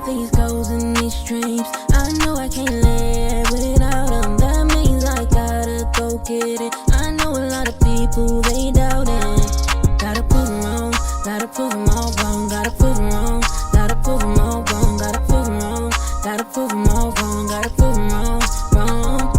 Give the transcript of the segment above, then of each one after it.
these goals and these dreams. I know I can't live without them. That means I gotta go get it. I know a lot of people, they doubt it. Gotta prove them wrong, gotta prove them all wrong. Gotta prove them wrong, gotta prove them all wrong. Gotta prove them wrong, gotta prove them all wrong. Gotta prove them wrong, wrong.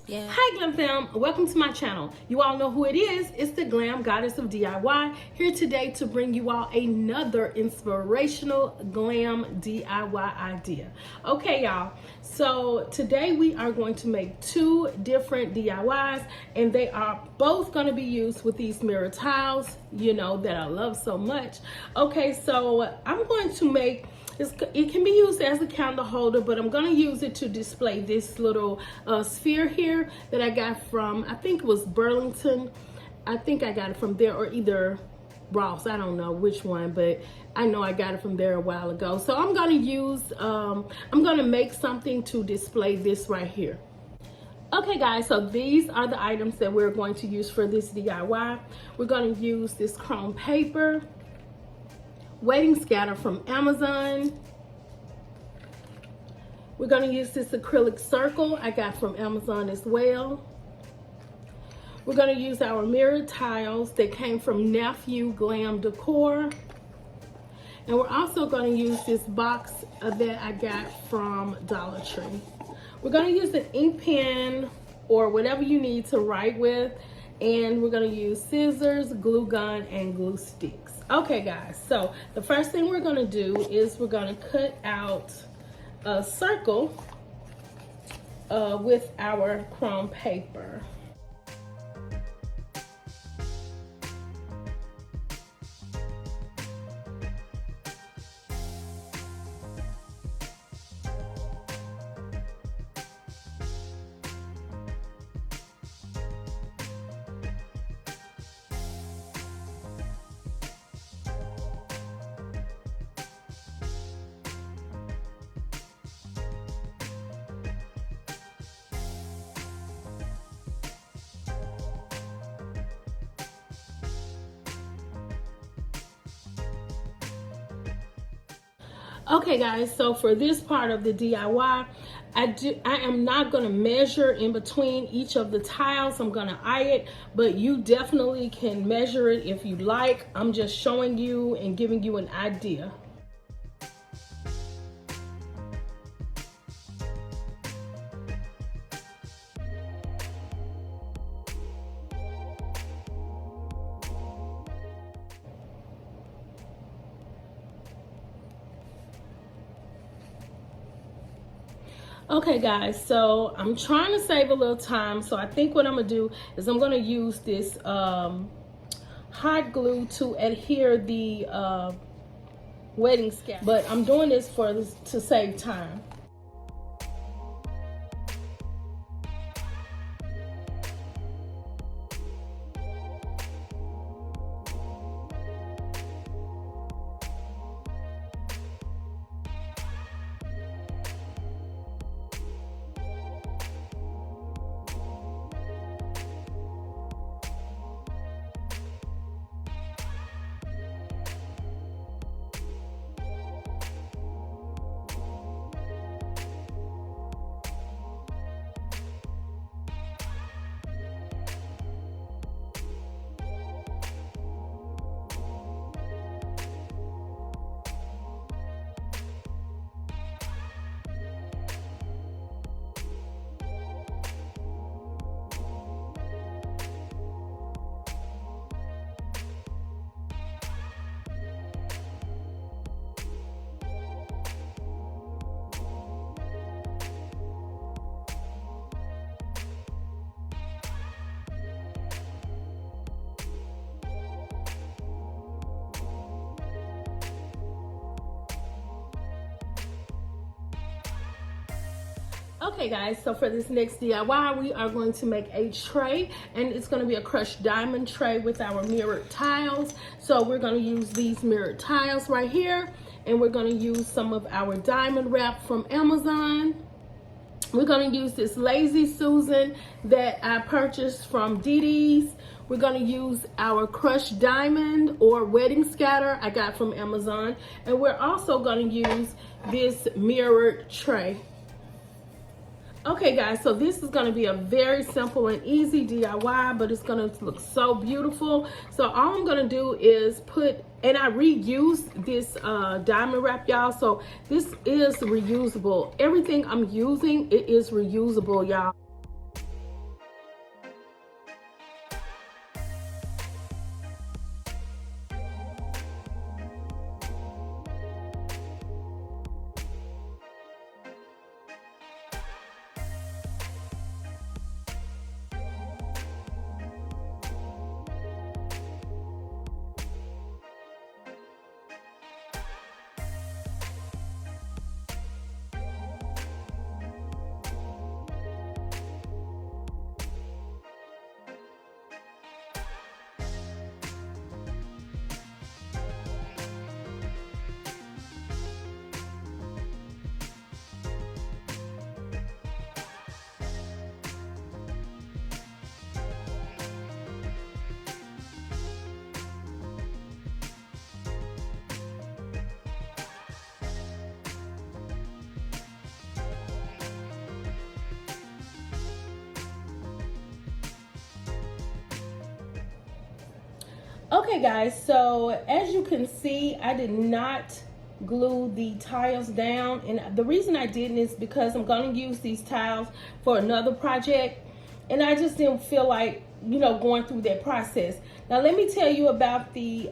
Yeah. Hi Glam Fam, welcome to my channel. You all know who it is. It's the Glam Goddess of DIY, here today to bring you all another inspirational glam DIY idea. Okay y'all, so today we are going to make two different DIYs, and they are both going to be used with these mirror tiles, you know, that I love so much. Okay, so I'm going to make it can be used as a candle holder, but I'm going to use it to display this little sphere here that I got from, I think it was Burlington. I think I got it from there, or either Ross. I don't know which one, but I know I got it from there a while ago. So I'm going to use, I'm going to make something to display this right here. Okay guys, so these are the items that we're going to use for this DIY. We're going to use this chrome paper, wedding scatter from Amazon. We're going to use this acrylic circle I got from Amazon as well. We're going to use our mirror tiles that came from Nephew Glam Decor. And we're also going to use this box that I got from Dollar Tree. We're going to use an ink pen or whatever you need to write with. And we're going to use scissors, glue gun, and glue sticks. Okay guys, so the first thing we're going to do is we're going to cut out a circle with our chrome paper. Okay guys, so for this part of the DIY, I am not going to measure in between each of the tiles. I'm going to eye it, but you definitely can measure it if you like. I'm just showing you and giving you an idea. Okay guys, so I'm trying to save a little time, so I think what I'm gonna do is I'm gonna use this hot glue to adhere the wedding scatter, but I'm doing this to save time. Okay guys, so for this next DIY, we are going to make a tray, and it's going to be a crushed diamond tray with our mirrored tiles. So we're going to use these mirrored tiles right here, and we're going to use some of our diamond wrap from Amazon. We're going to use this Lazy Susan that I purchased from Dee Dee's. we're going to use our crushed diamond or wedding scatter I got from Amazon. And we're also going to use this mirrored tray. Okay guys, so this is going to be a very simple and easy DIY, but it's going to look so beautiful. So all I'm going to do is and I reused this diamond wrap, y'all. So this is reusable. Everything I'm using, it is reusable, y'all. Okay guys, so as you can see, I did not glue the tiles down, and the reason I didn't is because I'm going to use these tiles for another project, and I just didn't feel like, you know, going through that process. Now let me tell you about the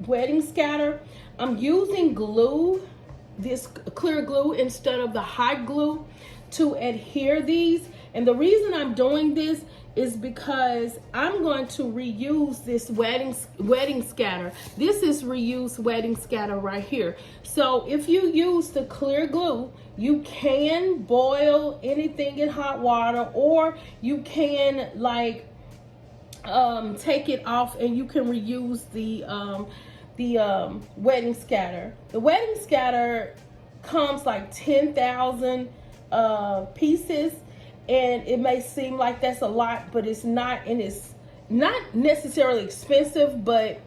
wedding scatter. I'm using glue, this clear glue instead of the hot glue to adhere these, and the reason I'm doing this is because I'm going to reuse this wedding scatter. This is reused wedding scatter right here. So if you use the clear glue, you can boil anything in hot water, or you can like take it off and you can reuse the wedding scatter. The wedding scatter comes like 10,000 pieces. And it may seem like that's a lot, but it's not, and it's not necessarily expensive, but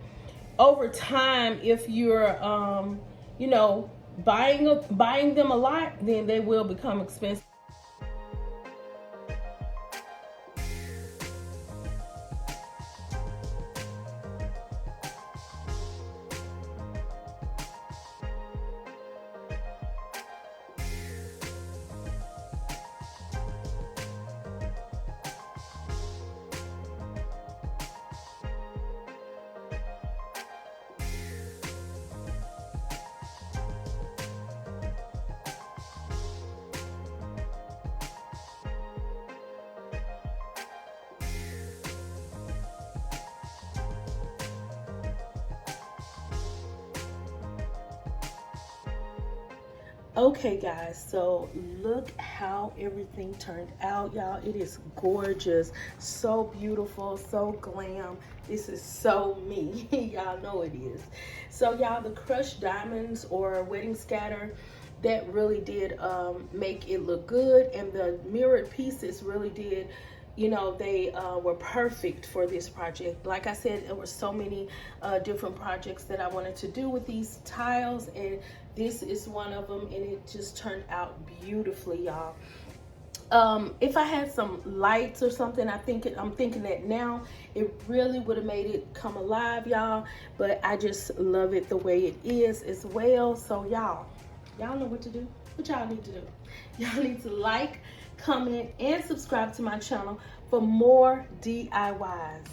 over time, if you're, you know, buying them a lot, then they will become expensive. Okay guys, so look how everything turned out, y'all. It is gorgeous, so beautiful, so glam. This is so me. Y'all know it is. So y'all, the crushed diamonds or wedding scatter, that really did make it look good, and the mirrored pieces really did, you know, they were perfect for this project. Like I said, there were so many different projects that I wanted to do with these tiles, and this is one of them, and it just turned out beautifully, y'all. If I had some lights or something, I'm thinking that now it really would have made it come alive, y'all. But I just love it the way it is as well. So y'all know what to do. What y'all need to do? Y'all need to like, comment, and subscribe to my channel for more DIYs.